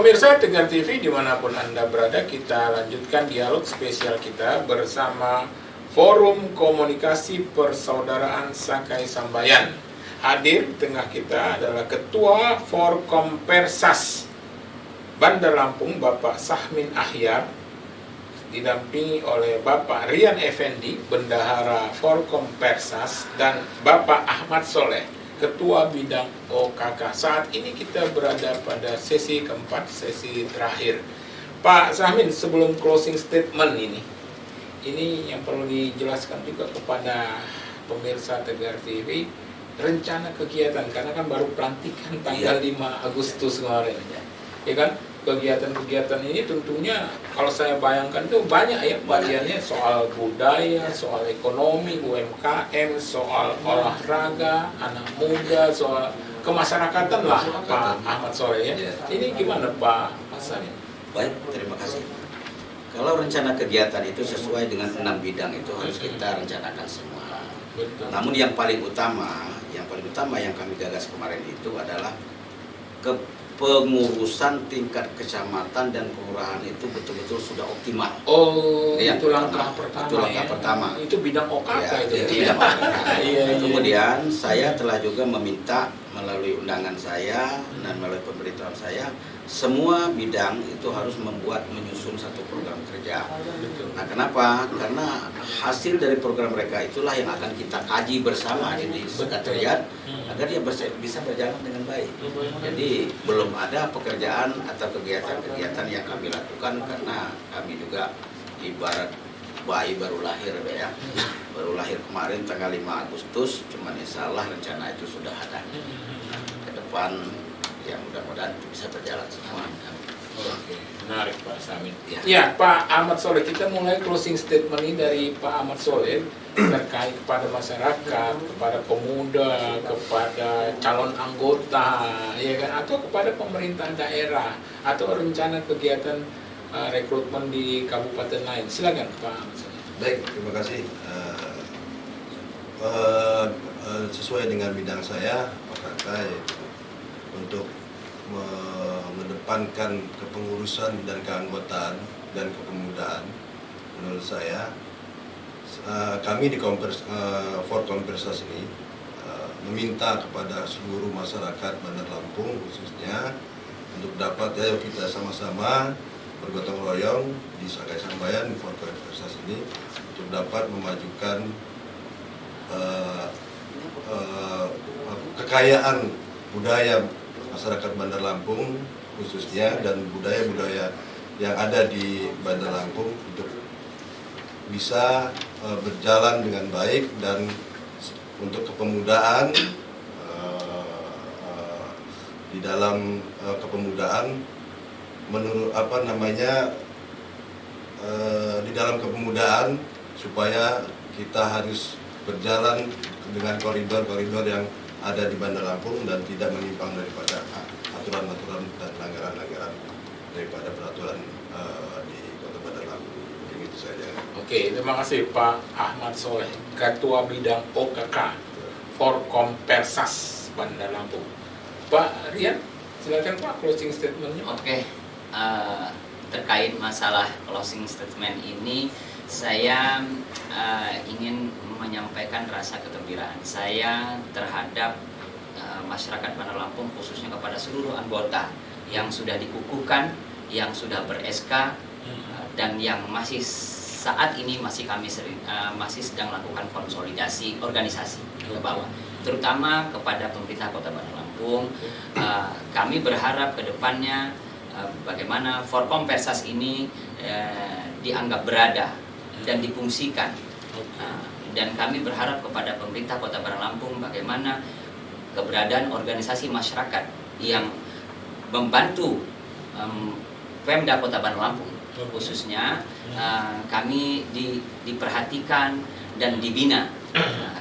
Pemirsa Tegar TV dimanapun Anda berada, kita lanjutkan dialog spesial kita bersama Forum Komunikasi Persaudaraan Sakai Sambayan. Hadir di tengah kita adalah Ketua Forkompersas Bandar Lampung, Bapak Sahmin Ahyar, didampingi oleh Bapak Rian Effendi, Bendahara Forkompersas, dan Bapak Ahmad Soleh, Ketua Bidang OKK. Saat ini kita berada pada sesi keempat, sesi terakhir. Pak Sahmin, sebelum closing statement ini yang perlu dijelaskan juga kepada pemirsa Tegar TV, rencana kegiatan, karena kan baru pelantikan tanggal 5 Agustus kemarin, ya kan? Kegiatan-kegiatan ini tentunya kalau saya bayangkan itu banyak ya bagiannya, soal budaya, soal ekonomi, UMKM, soal olahraga, anak muda, soal kemasyarakatan lah, Pak Ahmad Soleh ya. Ini gimana Pak Sahmin? Baik, terima kasih. Kalau rencana kegiatan itu sesuai dengan 6 bidang itu harus kita rencanakan semua. Betul. Namun yang paling utama yang kami gagas kemarin itu adalah pengurusan tingkat kecamatan dan kelurahan itu betul-betul sudah optimal. Oh, ya, itu langkah pertama. Itu langkah pertama. Itu bidang OKK ya, itu. Bidang OKK. Iya. Kemudian saya telah juga meminta melalui undangan saya dan melalui pemberitahuan saya, semua bidang itu harus menyusun satu program kerja. Nah, kenapa? Karena hasil dari program mereka itulah yang akan kita kaji bersama di sekretariat agar dia bisa berjalan dengan baik. Jadi belum ada pekerjaan atau kegiatan-kegiatan yang kami lakukan karena kami juga ibarat bayi baru lahir ya. Baru lahir kemarin tanggal 5 Agustus, cuman insya Allah rencana itu sudah ada. Ke depan yang mudah-mudahan bisa berjalan semua. Oke, menarik Pak Sahmin. Ya. Pak Ahmad Soleh, kita mulai closing statement ini dari Pak Ahmad Soleh terkait kepada masyarakat, kepada pemuda, kepada calon anggota, ya kan, atau kepada pemerintah daerah, atau rencana kegiatan rekrutmen di kabupaten lain. Silakan Pak Ahmad Soleh. Baik, terima kasih. Sesuai dengan bidang saya, OKK, yaitu untuk mengedepankan kepengurusan dan keanggotaan dan kepemudaan. Menurut saya, kami di Forkompersas ini meminta kepada seluruh masyarakat Bandar Lampung khususnya untuk dapat kita sama-sama bergotong royong di Sakai Sambayan di Forkompersas ini untuk dapat memajukan kekayaan budaya masyarakat Bandar Lampung khususnya dan budaya-budaya yang ada di Bandar Lampung untuk bisa berjalan dengan baik, dan untuk kepemudaan di dalam kepemudaan menurut di dalam kepemudaan supaya kita harus berjalan dengan koridor-koridor yang ada di Bandar Lampung dan tidak menyimpang daripada aturan-aturan dan pelanggaran-pelanggaran daripada peraturan di Kota Bandar Lampung. Begitu saja. Oke, terima kasih Pak Ahmad Soleh, Ketua Bidang OKK Forkompersas Bandar Lampung. Pak Rian, silakan Pak closing statementnya. Oke, terkait masalah closing statement ini, saya ingin menyampaikan rasa kegembiraan saya terhadap masyarakat Bandar Lampung, khususnya kepada seluruh anggota yang sudah dikukuhkan, yang sudah ber-SK, dan yang masih saat ini kami masih sedang melakukan konsolidasi organisasi ke bawah, terutama kepada pemerintah Kota Bandar Lampung. Kami berharap ke depannya bagaimana Forkompersas ini dianggap berada dan difungsikan. Dan kami berharap kepada pemerintah Kota Bandar Lampung bagaimana keberadaan organisasi masyarakat yang membantu Pemda Kota Bandar Lampung khususnya kami diperhatikan dan dibina,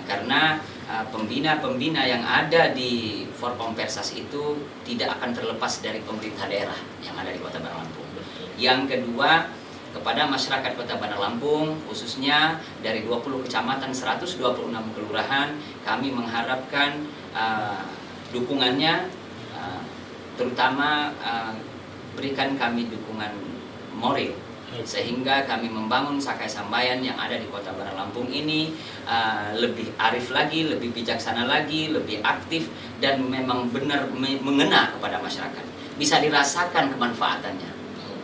karena pembina-pembina yang ada di Forkompersas itu tidak akan terlepas dari pemerintah daerah yang ada di Kota Bandar Lampung. Yang kedua, kepada masyarakat Kota Bandar Lampung, khususnya dari 20 kecamatan, 126 kelurahan, kami mengharapkan dukungannya, terutama berikan kami dukungan moral sehingga kami membangun Sakai Sambayan yang ada di Kota Bandar Lampung ini lebih arif lagi, lebih bijaksana lagi, lebih aktif, dan memang benar mengena kepada masyarakat. Bisa dirasakan kemanfaatannya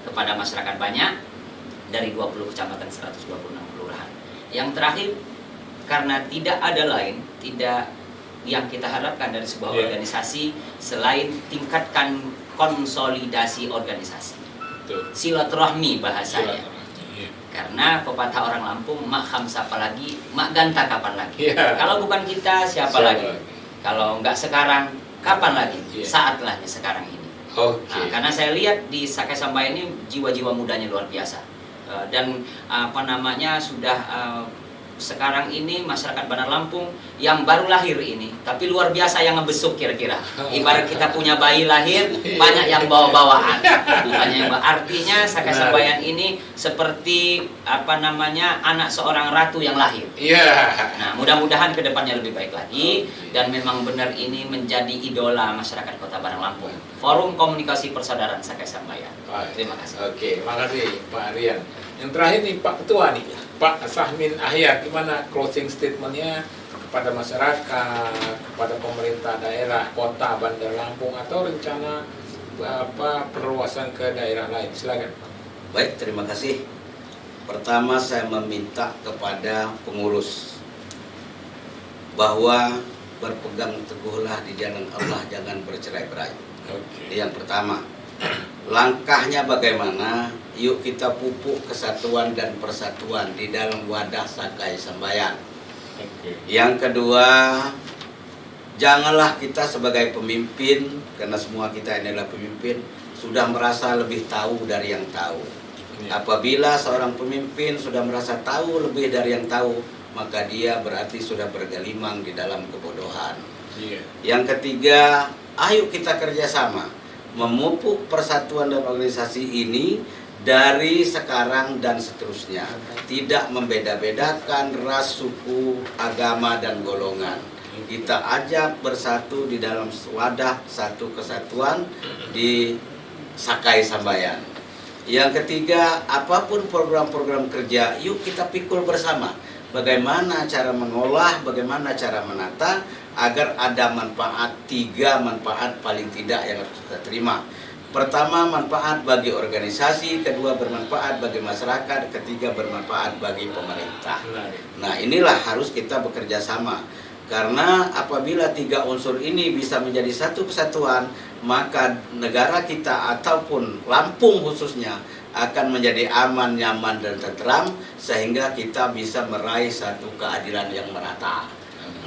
kepada masyarakat banyak dari 20 kecamatan 126 kelurahan. Yang terakhir, karena tidak ada lain, tidak yang kita harapkan dari sebuah organisasi selain tingkatkan konsolidasi organisasi. Silaturahmi bahasanya. Karena pepatah orang Lampung, mak khamsa apalagi, mak ganta kapan lagi. Kalau bukan kita, siapa lagi? Kalau enggak sekarang, kapan lagi? Saatlah sekarang ini. Nah, karena saya lihat di Sakai Sambayan ini jiwa-jiwa mudanya luar biasa. Dan sudah sekarang ini masyarakat Bandar Lampung yang baru lahir ini, tapi luar biasa yang ngebesuk kira-kira. Ibarat kita punya bayi lahir, banyak yang bawa-bawaan. Artinya Sakai Sambayan ini seperti anak seorang ratu yang lahir. Nah, mudah-mudahan kedepannya lebih baik lagi, dan memang benar ini menjadi idola masyarakat Kota Bandar Lampung. Forum Komunikasi Persaudaraan Sakai Sambayan. Terima kasih. Oke, makasih Pak Rian. Yang terakhir nih Pak Ketua nih, Pak Sahmin Ahyar, gimana closing statementnya kepada masyarakat, kepada pemerintah daerah Kota Bandar Lampung, atau rencana perluasan ke daerah lain? Silakan. Baik, terima kasih. Pertama, saya meminta kepada pengurus bahwa berpegang teguhlah di jalan Allah, jangan bercerai-berai. Yang pertama, langkahnya bagaimana? Yuk kita pupuk kesatuan dan persatuan di dalam wadah Sakai Sambayan. Yang kedua, janganlah kita sebagai pemimpin, karena semua kita ini adalah pemimpin, sudah merasa lebih tahu dari yang tahu. Apabila seorang pemimpin sudah merasa tahu lebih dari yang tahu, maka dia berarti sudah bergelimang di dalam kebodohan. Yang ketiga, ayo kita kerjasama memupuk persatuan dan organisasi ini dari sekarang dan seterusnya, tidak membeda-bedakan ras, suku, agama, dan golongan. Kita ajak bersatu di dalam wadah satu kesatuan di Sakai Sambayan. Yang ketiga, apapun program-program kerja, yuk kita pikul bersama. Bagaimana cara mengolah, bagaimana cara menata, agar ada manfaat, 3 manfaat paling tidak yang harus kita terima. Pertama, manfaat bagi organisasi, kedua bermanfaat bagi masyarakat, ketiga bermanfaat bagi pemerintah. Nah, inilah harus kita bekerja sama. Karena apabila 3 unsur ini bisa menjadi satu kesatuan, maka negara kita ataupun Lampung khususnya akan menjadi aman, nyaman, dan tentram, sehingga kita bisa meraih satu keadilan yang merata.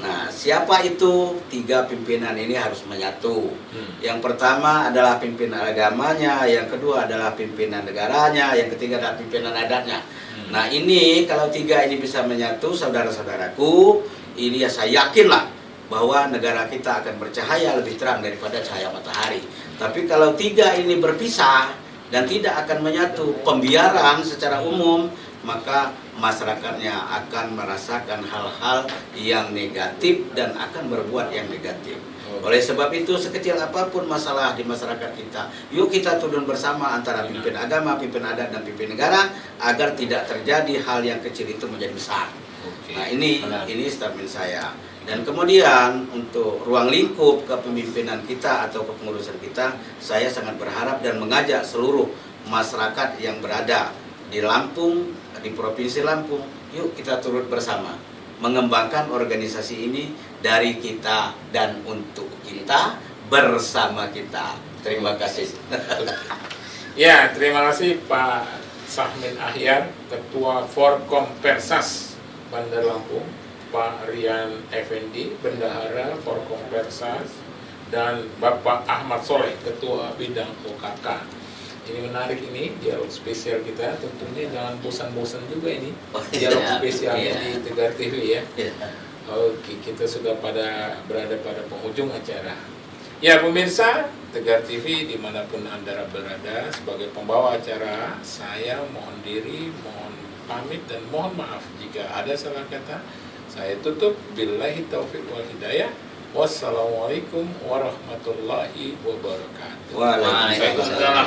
Nah, siapa itu? 3 pimpinan ini harus menyatu. Yang pertama adalah pimpinan agamanya, yang kedua adalah pimpinan negaranya, yang ketiga adalah pimpinan adatnya. Nah, ini kalau 3 ini bisa menyatu, saudara-saudaraku, ini ya saya yakinlah bahwa negara kita akan bercahaya lebih terang daripada cahaya matahari. Tapi kalau 3 ini berpisah dan tidak akan menyatu, pembiaran secara umum, maka masyarakatnya akan merasakan hal-hal yang negatif dan akan berbuat yang negatif. Oleh sebab itu, sekecil apapun masalah di masyarakat kita, yuk kita turun bersama antara pimpin agama, pimpin adat, dan pimpin negara, agar tidak terjadi hal yang kecil itu menjadi besar. Nah, ini statement saya. Dan kemudian untuk ruang lingkup kepemimpinan kita atau kepengurusan kita, saya sangat berharap dan mengajak seluruh masyarakat yang berada di Lampung, di Provinsi Lampung, yuk kita turut bersama mengembangkan organisasi ini dari kita dan untuk kita, bersama kita. Terima kasih. Ya, terima kasih Pak Sahmin Ahyar, Ketua Forkom Persas Bandar Lampung, Pak Rian Effendi, Bendahara Forkom Persas, dan Bapak Ahmad Soleh, Ketua Bidang OKK. Ini menarik, ini dialog spesial kita, tentunya jangan bosan-bosan juga ini dialog spesialnya di Tegar TV ya. Oke, kita sudah berada pada penghujung acara. Ya pemirsa Tegar TV dimanapun Anda berada, sebagai pembawa acara, saya mohon diri, mohon pamit dan mohon maaf jika ada salah kata. Saya tutup, billahi taufiq wal hidayah. Wassalamualaikum warahmatullahi wabarakatuh. Waalaikumsalam.